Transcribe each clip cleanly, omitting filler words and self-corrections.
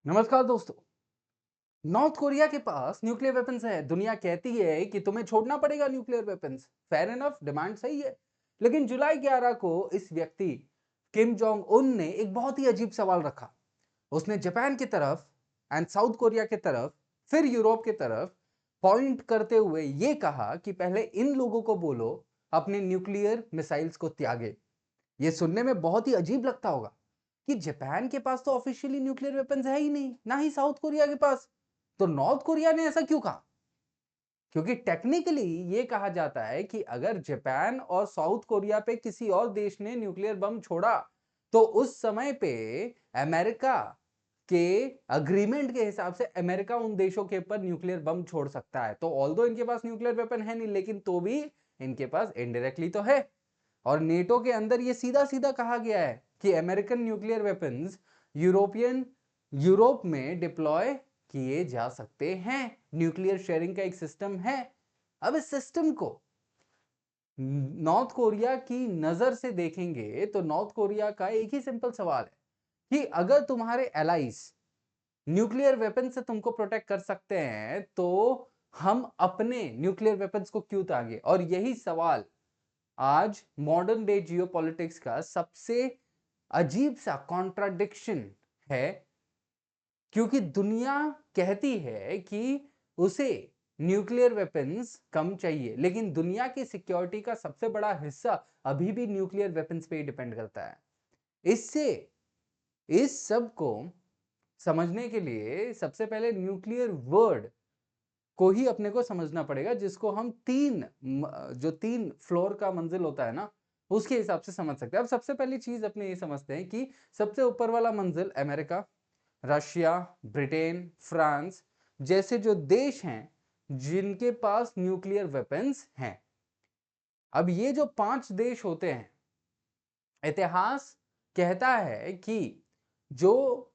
नमस्कार दोस्तों। North Korea के पास न्यूक्लियर वेपन्स है। दुनिया कहती है कि तुम्हें छोड़ना पड़ेगा nuclear weapons. Fair enough, demand सही है। लेकिन जुलाई 11 को इस व्यक्ति किम जोंग उन ने एक बहुत ही अजीब सवाल रखा। उसने जापान की तरफ एंड साउथ कोरिया की तरफ, फिर यूरोप की तरफ पॉइंट करते हुए यह कहा कि पहले इन लोगों को बोलो अपने न्यूक्लियर मिसाइल्स को त्यागे। ये सुनने में बहुत ही अजीब लगता होगा कि जापान के पास तो ऑफिशियली न्यूक्लियर वेपन्स है ही नहीं, ना ही साउथ कोरिया के पास। तो नॉर्थ कोरिया ने ऐसा क्यों कहा? क्योंकि टेक्निकली ये कहा जाता है कि अगर जापान और साउथ कोरिया पे किसी और देश ने न्यूक्लियर बम छोड़ा तो उस समय पे अमेरिका के अग्रीमेंट के हिसाब से अमेरिका उन देशों के ऊपर न्यूक्लियर बम छोड़ सकता है। तो ऑल्दो इनके पास न्यूक्लियर वेपन है नहीं, लेकिन तो भी इनके पास इनडायरेक्टली तो है। और नेटो के अंदर ये सीधा सीधा कहा गया है कि अमेरिकन न्यूक्लियर वेपन्स यूरोप में डिप्लॉय किए जा सकते हैं। न्यूक्लियर शेयरिंग का एक सिस्टम है। अब इस सिस्टम को नॉर्थ कोरिया की नजर से देखेंगे तो नॉर्थ कोरिया का एक ही सिंपल सवाल है कि अगर तुम्हारे एलाइज न्यूक्लियर वेपन से तुमको प्रोटेक्ट कर सकते हैं तो हम अपने न्यूक्लियर वेपन्स को क्यों त्यागे। और यही सवाल आज मॉडर्न डे जियोपॉलिटिक्स का सबसे अजीब सा कॉन्ट्राडिक्शन है। क्योंकि दुनिया कहती है कि उसे न्यूक्लियर वेपन्स कम चाहिए, लेकिन दुनिया की सिक्योरिटी का सबसे बड़ा हिस्सा अभी भी न्यूक्लियर वेपन्स पे ही डिपेंड करता है। इससे इस सब को समझने के लिए सबसे पहले न्यूक्लियर वर्ड को ही अपने को समझना पड़ेगा, जिसको हम जो तीन फ्लोर का मंजिल होता है ना, उसके हिसाब से समझ सकते हैं। अब सबसे पहली चीज अपने ये समझते हैं कि सबसे ऊपर वाला मंजिल अमेरिका, रशिया, ब्रिटेन, फ्रांस जैसे जो देश हैं जिनके पास न्यूक्लियर वेपन्स हैं। अब ये जो 5 देश होते हैं, इतिहास कहता है कि जो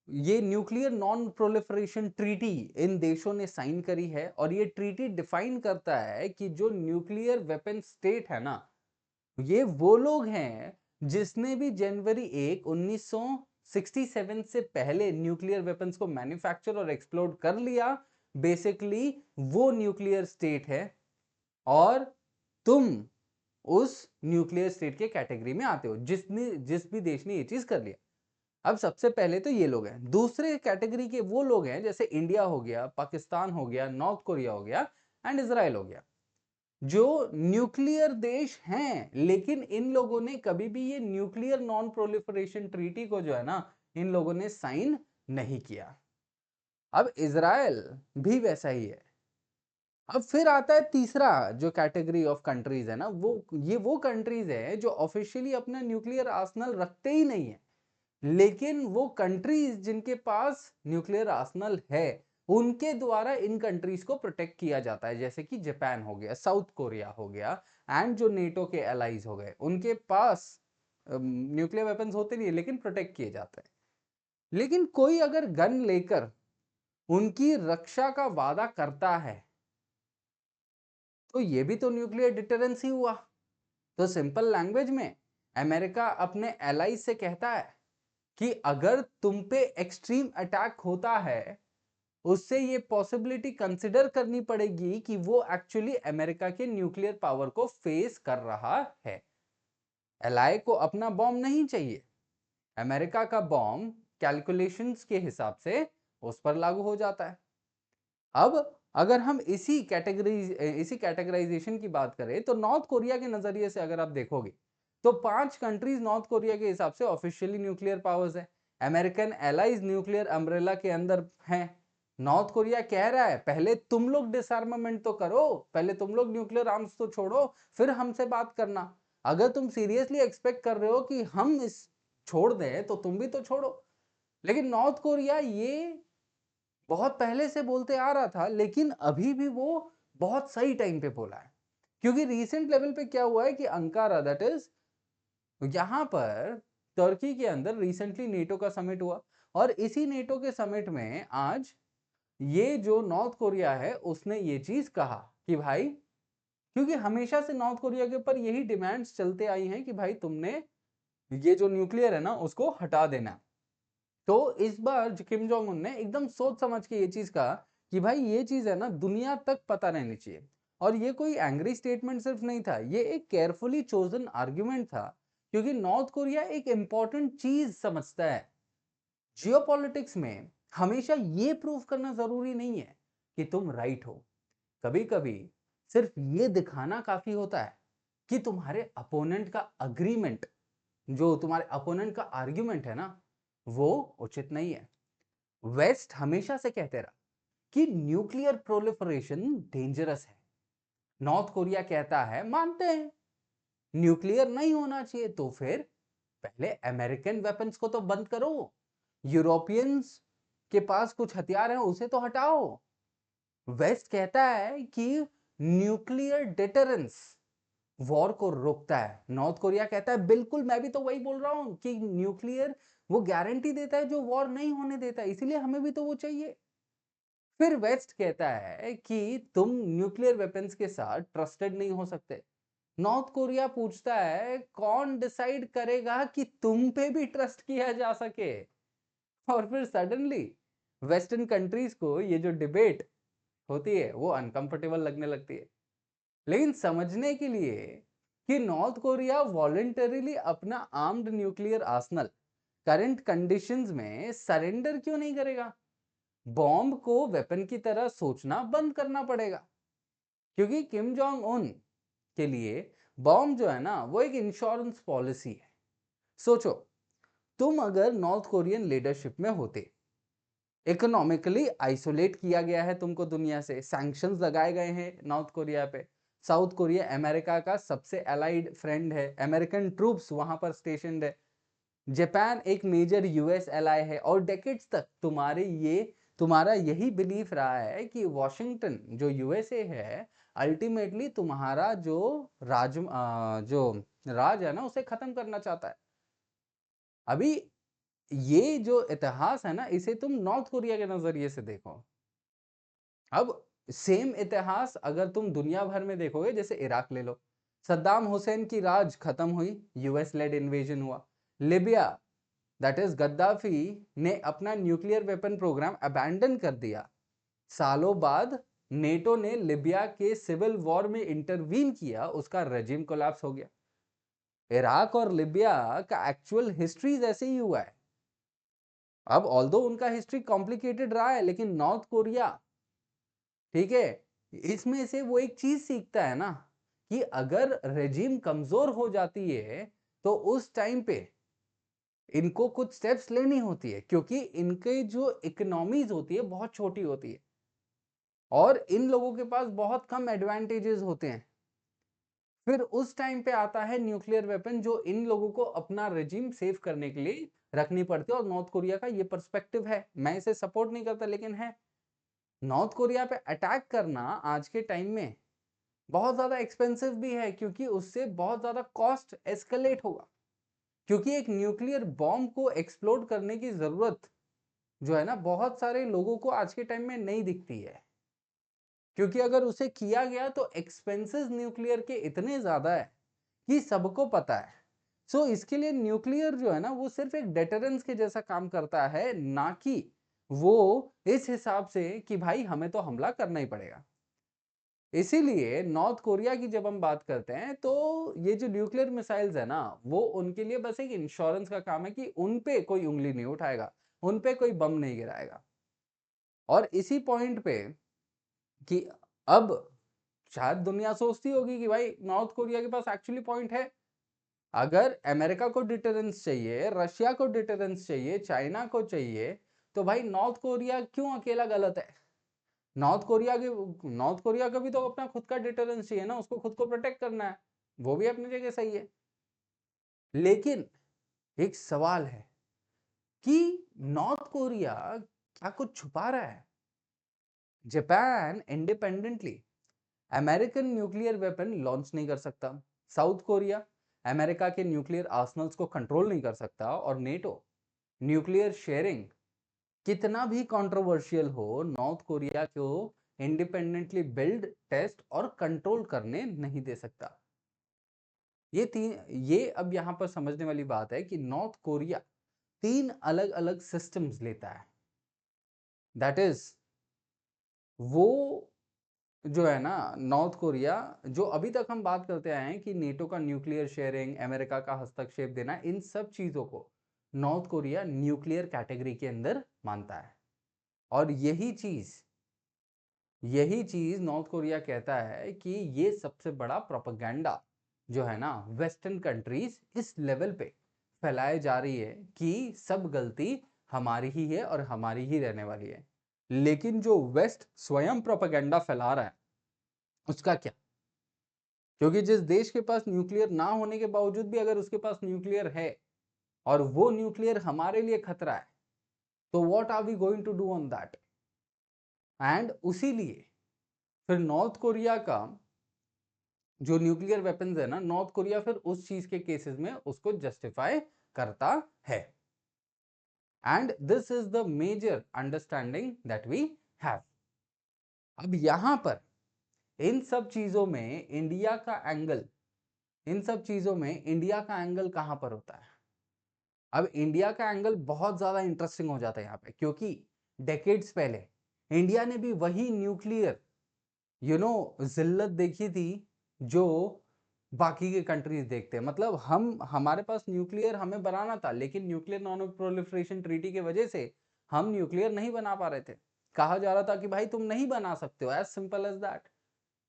ये न्यूक्लियर नॉन प्रोलिफरेशन ट्रीटी इन देशों ने साइन करी है, और ये ट्रीटी डिफाइन करता है कि जो न्यूक्लियर वेपन स्टेट है ना, ये वो लोग हैं जिसने भी जनवरी 1 1967 से पहले न्यूक्लियर वेपन्स को मैन्युफैक्चर और एक्सप्लोड कर लिया, बेसिकली वो न्यूक्लियर स्टेट है। और तुम उस न्यूक्लियर स्टेट के कैटेगरी में आते हो जिस भी देश ने ये चीज कर लिया। अब सबसे पहले तो ये लोग हैं। दूसरे कैटेगरी के वो लोग हैं जैसे इंडिया हो गया, पाकिस्तान हो गया, नॉर्थ कोरिया हो गया एंड इजराइल हो गया, जो न्यूक्लियर देश हैं, लेकिन इन लोगों ने कभी भी ये न्यूक्लियर नॉन प्रोलिफरेशन ट्रीटी को जो है ना, इन लोगों ने साइन नहीं किया। अब इजराइल भी वैसा ही है। अब फिर आता है तीसरा जो कैटेगरी ऑफ कंट्रीज है ना, वो कंट्रीज है जो ऑफिशियली अपना न्यूक्लियर आर्सनल रखते ही नहीं है, लेकिन वो कंट्रीज जिनके पास न्यूक्लियर आर्सनल है उनके द्वारा इन कंट्रीज को प्रोटेक्ट किया जाता है। जैसे कि जापान हो गया, साउथ कोरिया हो गया एंड जो नेटो के एलाइज हो गए, उनके पास न्यूक्लियर वेपन्स होते नहीं है लेकिन प्रोटेक्ट किए जाते हैं। लेकिन कोई अगर गन लेकर उनकी रक्षा का वादा करता है तो ये भी तो न्यूक्लियर डिटरेंस ही हुआ। तो सिंपल लैंग्वेज में अमेरिका अपने एलाइज से कहता है कि अगर तुम पे एक्सट्रीम अटैक होता है, उससे ये पॉसिबिलिटी कंसिडर करनी पड़ेगी कि वो एक्चुअली अमेरिका के न्यूक्लियर पावर को फेस कर रहा है। एलआई को अपना बॉम्ब नहीं चाहिए, अमेरिका का बॉम्ब कैलकुलेशंस के हिसाब से उस पर लागू हो जाता है। अब अगर हम इसी कैटेगराइजेशन की बात करें तो नॉर्थ कोरिया के नजरिए से अगर आप देखोगे तो 5 कंट्रीज नॉर्थ कोरिया के हिसाब से ऑफिशियली न्यूक्लियर पावर्स है। अमेरिकन एलाइज न्यूक्लियर अम्ब्रेला के अंदर हैं। नॉर्थ कोरिया कह रहा है पहले तुम लोग डिसआर्मामेंट तो करो, पहले तुम लोग न्यूक्लियर आर्म्स तो छोड़ो, फिर हमसे बात करना। अगर तुम सीरियसली एक्सपेक्ट कर रहे हो कि हम इस छोड़ दें तो तुम भी तो छोड़ो। लेकिन नॉर्थ कोरिया ये बहुत पहले से बोलते आ रहा था, लेकिन अभी भी वो बहुत सही टाइम पे बोला है। क्योंकि रीसेंट लेवल पे क्या हुआ है कि अंकारा, दैट इज यहां पर तुर्की के अंदर रिसेंटली नेटो का समिट हुआ, और इसी नेटो के समिट में आज ये जो नॉर्थ कोरिया है उसने ये चीज कहा कि भाई, क्योंकि हमेशा से नॉर्थ कोरिया के ऊपर यही डिमांड्स चलते आई हैं कि भाई तुमने ये जो न्यूक्लियर है ना उसको हटा देना। तो इस बार जो किम जोंग उन ने एकदम सोच समझ के ये चीज कहा कि भाई ये चीज है ना दुनिया तक पता रहनी चाहिए। और ये कोई एंग्री स्टेटमेंट सिर्फ नहीं था, ये एक केयरफुली चोजन आर्ग्यूमेंट था, क्योंकि नॉर्थ कोरिया एक इंपॉर्टेंट चीज समझता है। जियोपॉलिटिक्स में हमेशा ये प्रूव करना जरूरी नहीं है कि तुम राइट हो। कभी कभी सिर्फ ये दिखाना काफी होता है कि तुम्हारे अपोनेंट का अग्रीमेंट, जो तुम्हारे अपोनेंट का आर्ग्यूमेंट है ना, वो उचित नहीं है। वेस्ट हमेशा से कहते रहा कि न्यूक्लियर प्रोलिफरेशन डेंजरस है। नॉर्थ कोरिया कहता है मानते हैं न्यूक्लियर नहीं होना चाहिए, तो फिर पहले अमेरिकन वेपन्स को तो बंद करो, यूरोपियंस के पास कुछ हथियार हैं उसे तो हटाओ। वेस्ट कहता है कि न्यूक्लियर डिटरेंस वॉर को रोकता है। नॉर्थ कोरिया कहता है बिल्कुल, मैं भी तो वही बोल रहा हूं कि न्यूक्लियर वो गारंटी देता है जो वॉर नहीं होने देता है, इसीलिए हमें भी तो वो चाहिए। फिर वेस्ट कहता है कि तुम न्यूक्लियर वेपन्स के साथ ट्रस्टेड नहीं हो सकते। नॉर्थ कोरिया पूछता है कौन डिसाइड करेगा कि तुम पे भी ट्रस्ट किया जा सके। और फिर सडनली वेस्टर्न कंट्रीज को ये जो डिबेट होती है वो अनकंफर्टेबल लगने लगती है। लेकिन समझने के लिए कि नॉर्थ कोरिया वॉलंटरीली अपना armed nuclear Arsenal current conditions में सरेंडर क्यों नहीं करेगा। बॉम्ब को वेपन की तरह सोचना बंद करना पड़ेगा, क्योंकि किम जोंग उन के लिए बॉम्ब जो है ना वो एक इंश्योरेंस पॉलिसी है। सोचो, तुम अगर नॉर्थ कोरियन लीडरशिप में होते, इकोनॉमिकली आइसोलेट किया गया है तुमको दुनिया से, सैंक्शंस लगाए गए हैं नॉर्थ कोरिया पे। साउथ कोरिया अमेरिका का सबसे अलाइड फ्रेंड है, अमेरिकन ट्रूप्स वहां पर स्टेशनड है। जापान एक मेजर यूएस एलाई है, और डेकेड्स तक तुम्हारा यही बिलीफ रहा है कि वॉशिंगटन जो यूएसए है अल्टीमेटली तुम्हारा जो राज है ना उसे खत्म करना चाहता है। अभी ये जो इतिहास है ना इसे तुम नॉर्थ कोरिया के नजरिए से देखो। अब सेम इतिहास अगर तुम दुनिया भर में देखोगे, जैसे इराक ले लो, सद्दाम हुसैन की राज खत्म हुई, यूएस लेड इन्वेजन हुआ। लिबिया, दैट इज गद्दाफी ने अपना न्यूक्लियर वेपन प्रोग्राम अबैंडन कर दिया। सालों बाद नेटो ने लिबिया के सिविल वॉर में इंटरवीन किया, उसका रेजिम कोलैप्स हो गया। इराक और लिबिया का एक्चुअल हिस्ट्री ऐसे ही हुआ है। अब ऑल्दो उनका हिस्ट्री कॉम्प्लिकेटेड रहा है, लेकिन नॉर्थ कोरिया, ठीक है, इसमें से वो एक चीज सीखता है ना कि अगर रेजिम कमजोर हो जाती है तो उस टाइम पे इनको कुछ स्टेप्स लेनी होती है, क्योंकि इनके जो इकोनॉमीज होती है बहुत छोटी होती है और इन लोगों के पास बहुत कम एडवांटेजेस होते हैं। फिर उस टाइम पे आता है न्यूक्लियर वेपन, जो इन लोगों को अपना रेजिम सेव करने के लिए रखनी पड़ती है। और नॉर्थ कोरिया का ये पर्सपेक्टिव है, मैं इसे सपोर्ट नहीं करता लेकिन है। नॉर्थ कोरिया पे अटैक करना आज के टाइम में बहुत ज्यादा एक्सपेंसिव भी है, क्योंकि उससे बहुत ज्यादा कॉस्ट एस्केलेट होगा। क्योंकि एक न्यूक्लियर बॉम्ब को एक्सप्लोड करने की जरूरत जो है ना बहुत सारे लोगों को आज के टाइम में नहीं दिखती है, क्योंकि अगर उसे किया गया तो एक्सपेंसेस न्यूक्लियर के इतने ज्यादा है कि सबको पता है। सो इसके लिए न्यूक्लियर जो है ना वो सिर्फ एक डेटरेंस के जैसा काम करता है, ना कि वो इस हिसाब से कि भाई हमें तो हमला करना ही पड़ेगा। इसीलिए नॉर्थ कोरिया की जब हम बात करते हैं तो ये जो न्यूक्लियर मिसाइल्स है ना वो उनके लिए बस एक इंश्योरेंस का काम है कि उन पे कोई उंगली नहीं उठाएगा, उन पे कोई बम नहीं गिराएगा। और इसी पॉइंट पे कि अब शायद दुनिया सोचती होगी कि भाई नॉर्थ कोरिया के पास एक्चुअली पॉइंट है। अगर अमेरिका को डिटरेंस चाहिए, रशिया को डिटरेंस चाहिए, चाइना को चाहिए, तो भाई नॉर्थ कोरिया क्यों अकेला गलत है। नॉर्थ कोरिया का भी तो अपना खुद का डिटरेंस चाहिए ना, उसको खुद को प्रोटेक्ट करना है, वो भी अपनी जगह सही है। लेकिन एक सवाल है कि नॉर्थ कोरिया क्या कुछ छुपा रहा है। Japan independently American nuclear weapon launch नहीं कर सकता, साउथ कोरिया अमेरिका के न्यूक्लियर आर्सनल्स को कंट्रोल नहीं कर सकता, और नेटो न्यूक्लियर शेयरिंग कितना भी कंट्रोवर्शियल हो नॉर्थ कोरिया को इंडिपेंडेंटली बिल्ड, टेस्ट और कंट्रोल करने नहीं दे सकता। ये अब यहां पर समझने वाली बात है कि नॉर्थ कोरिया 3 अलग अलग सिस्टम्स लेता है। दैट इज, वो जो है ना नॉर्थ कोरिया, जो अभी तक हम बात करते आए हैं कि नेटो का न्यूक्लियर शेयरिंग, अमेरिका का हस्तक्षेप देना, इन सब चीजों को नॉर्थ कोरिया न्यूक्लियर कैटेगरी के अंदर मानता है। और यही चीज नॉर्थ कोरिया कहता है कि ये सबसे बड़ा प्रोपेगेंडा जो है ना वेस्टर्न कंट्रीज इस लेवल पे फैलाए जा रही है कि सब गलती हमारी ही है और हमारी ही रहने वाली है। लेकिन जो वेस्ट स्वयं प्रोपेगेंडा फैला रहा है उसका क्या? क्योंकि जिस देश के पास न्यूक्लियर ना होने के बावजूद भी अगर उसके पास न्यूक्लियर है और वो न्यूक्लियर हमारे लिए खतरा है, तो what are we going to do on that? And उसीलिए फिर नॉर्थ कोरिया का जो न्यूक्लियर वेपन्स है ना, नॉर्थ कोरिया फिर उस चीज के केसेस में उसको जस्टिफाई करता है। And this is the major understanding that we have. अब यहां पर इन सब चीजों में इंडिया का एंगल, कहां पर होता है? अब इंडिया का एंगल बहुत ज्यादा इंटरेस्टिंग हो जाता है यहाँ पे, क्योंकि डेकेड्स पहले इंडिया ने भी वही न्यूक्लियर जिल्लत देखी थी जो बाकी के कंट्रीज देखते हैं। मतलब हमारे पास न्यूक्लियर हमें बनाना था, लेकिन न्यूक्लियर नॉन प्रोलिफरेशन ट्रीटी की वजह से हम न्यूक्लियर नहीं बना पा रहे थे। कहा जा रहा था कि भाई तुम नहीं बना सकते हो, एज सिंपल एज दैट,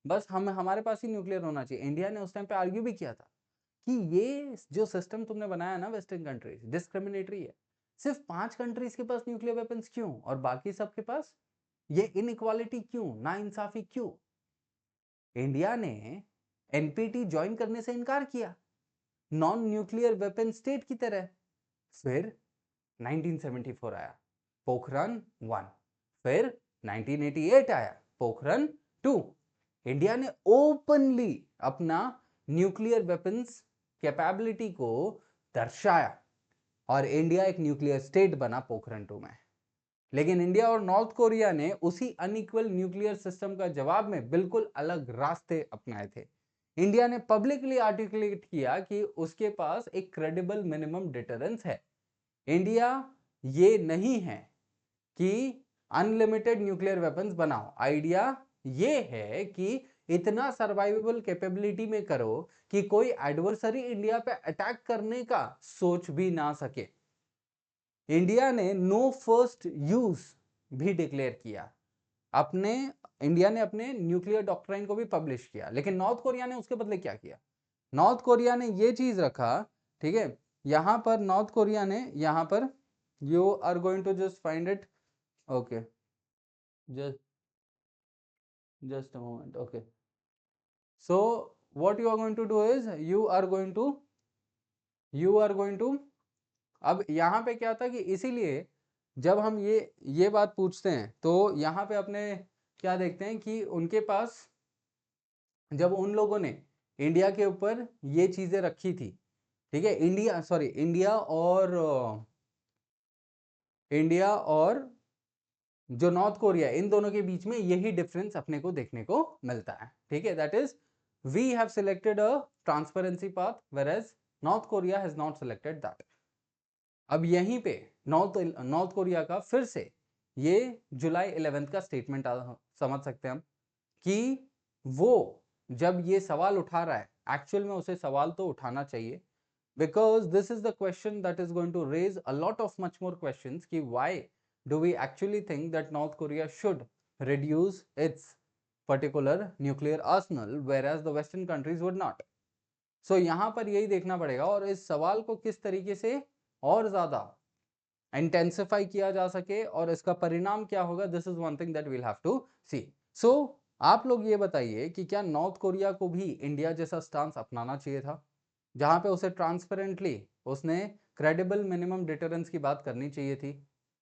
बस हमारे पास ही न्यूक्लियर होना चाहिए। इंडिया ने उस टाइम पे आर्ग्यू भी किया था कि ये जो सिस्टम तुमने बनाया ना वेस्टर्न कंट्रीज, डिस्क्रिमिनेटरी है। सिर्फ 5 कंट्रीज के पास न्यूक्लियर वेपन्स क्यों और बाकी सबके पास? ये इनइक्वालिटी क्यों, ना इंसाफी क्यों? इंडिया ने एनपीटी ज्वाइन करने से इनकार किया, नॉन न्यूक्लियर वेपन स्टेट की तरह। फिर 1974 आया, पोखरण 1। फिर 1988 आया, पोखरण 2। इंडिया ने ओपनली अपना न्यूक्लियर वेपन्स कैपेबिलिटी को दर्शाया और इंडिया एक न्यूक्लियर स्टेट बना पोखरण 2 में। लेकिन इंडिया और नॉर्थ कोरिया ने उसी अनइक्वल न्यूक्लियर सिस्टम का जवाब में बिल्कुल अलग रास्ते अपनाए थे। इंडिया ने पब्लिकली आर्टिकुलेट किया कि उसके पास एक क्रेडिबल मिनिमम डिटरेंस है। इंडिया ये नहीं है कि अनलिमिटेड न्यूक्लियर वेपन्स बनाओ, आइडिया ये है कि इतना सर्वाइवेबल कैपेबिलिटी में करो कि कोई एडवर्सरी इंडिया पे अटैक करने का सोच भी ना सके। इंडिया ने नो फर्स्ट यूज भी डिक्लेयर किया। इंडिया ने अपने न्यूक्लियर डॉक्ट्राइन को भी पब्लिश किया। लेकिन नॉर्थ कोरिया ने उसके बदले क्या किया? नॉर्थ कोरिया ने ये चीज रखा, ठीक है, यहां पर नॉर्थ कोरिया ने यहां पर, you are going to just find it, okay, just a moment, okay. So what you are going to do is you are going to अब यहां पे क्या था कि इसीलिए जब हम ये बात पूछते हैं तो यहां पे अपने क्या देखते हैं कि उनके पास, जब उन लोगों ने इंडिया के ऊपर ये चीजें रखी थी, ठीक है, इंडिया और जो नॉर्थ कोरिया, इन दोनों के बीच में यही डिफरेंस अपने को देखने को मिलता है, ठीक है। That is, we have selected a transparency path whereas North Korea has not selected that. अब यहीं पे नॉर्थ कोरिया का फिर से ये जुलाई 11 का स्टेटमेंट समझ सकते हैं हम कि वो जब ये सवाल उठा रहा है, एक्चुअल में उसे सवाल तो उठाना चाहिए, because this is the question that is going to raise a lot of much more questions कि why do we actually think that North Korea should reduce its particular nuclear arsenal whereas the western countries would not. So यहाँ पर यही देखना पड़ेगा और इस सवाल को किस तरीके से और ज्यादा इंटेंसिफाई किया जा सके और इसका परिणाम क्या होगा, this is one thing that will have to see. So आप लोग ये बताइए कि क्या नॉर्थ कोरिया को भी इंडिया जैसा स्टांस अपनाना चाहिए था, जहां पे उसे ट्रांसपेरेंटली उसने क्रेडिबल मिनिमम डिटरेंस की बात करनी चाहिए थी?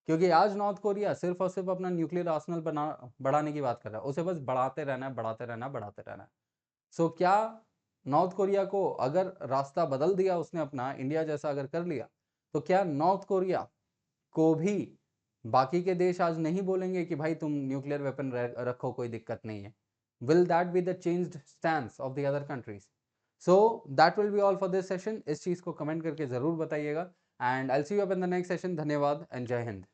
क्योंकि आज नॉर्थ कोरिया सिर्फ और सिर्फ अपना न्यूक्लियर आर्सेनल बढ़ाने की बात कर रहा है, उसे बस बढ़ाते रहना है, बढ़ाते रहना है, बढ़ाते रहना है। सो क्या नॉर्थ कोरिया को अगर रास्ता बदल दिया उसने अपना, इंडिया जैसा अगर कर लिया, तो क्या नॉर्थ कोरिया को भी बाकी के देश आज नहीं बोलेंगे कि भाई तुम न्यूक्लियर वेपन रखो, कोई दिक्कत नहीं है? Will that be the changed stance of the other countries? So that will be all for this session. इस चीज को कमेंट करके जरूर बताइएगा and I will see you up in the next session. धन्यवाद एंड जय हिंद।